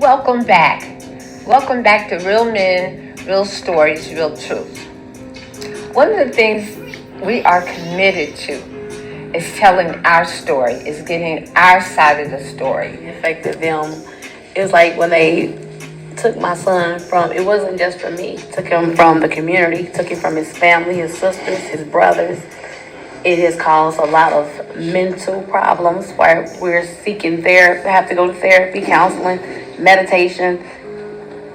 Welcome back. Welcome back to Real Men, Real Stories, Real Truth. One of the things we are committed to is telling our story, is getting our side of the story. It affected them. It was like when they took my son from, it wasn't just for me, took him from the community, took him from his family, his sisters, his brothers. It has caused a lot of mental problems where we're seeking therapy, have to go to therapy, counseling, meditation.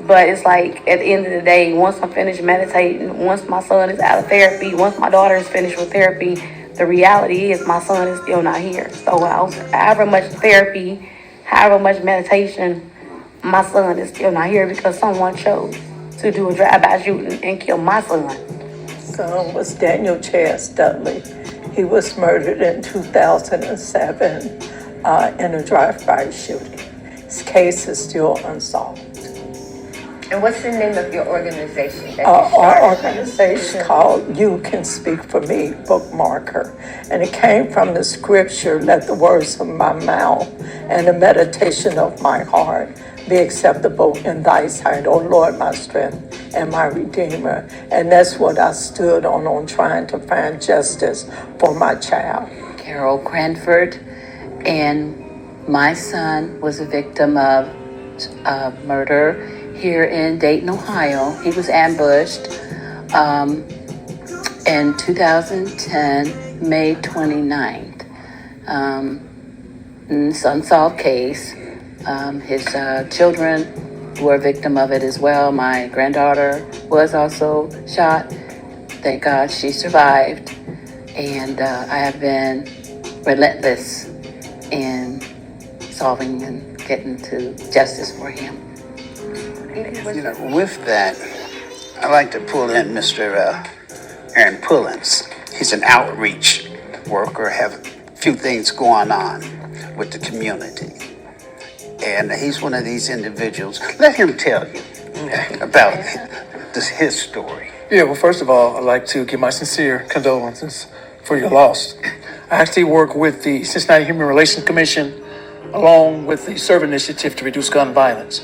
But it's like at the end of the day, once I'm finished meditating, once my son is out of therapy, once my daughter is finished with therapy, the reality is my son is still not here. So however much therapy, however much meditation, my son is still not here because someone chose to do a drive-by shooting and kill my son. Son was Daniel Chaz Dudley. He was murdered in 2007 in a drive-by shooting. His case is still unsolved. And what's the name of your organization that you Our started? organization is called You Can Speak For Me Bookmarker. And it came from the scripture, let the words of my mouth and the meditation of my heart be acceptable in thy sight, O Lord, my strength and my redeemer. And that's what I stood on trying to find justice for my child. Carol Cranford, and my son was a victim of murder here in Dayton, Ohio. He was ambushed in 2010, May 29th. It's an unsolved case. His children were a victim of it as well. My granddaughter was also shot. Thank God she survived. And I have been relentless in solving and getting to justice for him. With that, I'd like to pull in Mr. Aaron Pullins. He's an outreach worker, have a few things going on with the community. And he's one of these individuals. Let him tell you about his story. Yeah, well, first of all, I'd like to give my sincere condolences for your loss. I actually work with the Cincinnati Human Relations Commission along with the Serve Initiative to Reduce Gun Violence.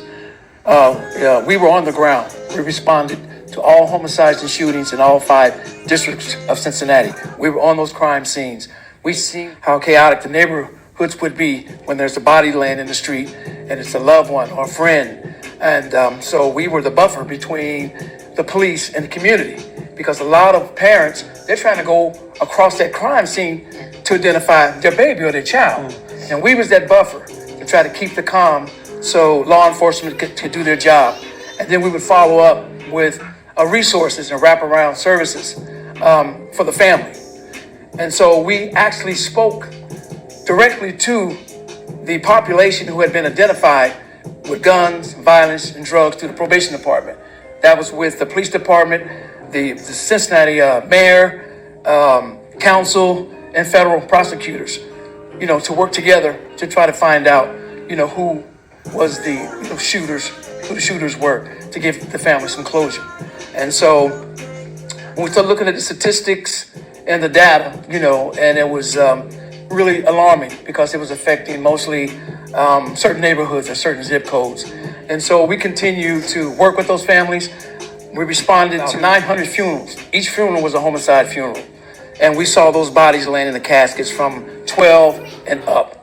We were on the ground. We responded to all homicides and shootings in all 5 districts of Cincinnati. We were on those crime scenes. We see how chaotic the neighborhoods would be when there's a body laying in the street and it's a loved one or a friend. And so we were the buffer between the police and the community, because a lot of parents, they're trying to go across that crime scene to identify their baby or their child. And we was that buffer to try to keep the calm so law enforcement could do their job. And then we would follow up with resources and wraparound services for the family. And so we actually spoke directly to the population who had been identified with guns, violence, and drugs through the probation department. That was with the police department, the Cincinnati mayor, council, and federal prosecutors, to work together to try to find out, who was the shooters, who the shooters were, to give the family some closure. And so when we started looking at the statistics and the data, and it was really alarming because it was affecting mostly certain neighborhoods or certain zip codes. And so we continue to work with those families. We responded to 900 funerals. Each funeral was a homicide funeral. And we saw those bodies laying in the caskets from 12 and up.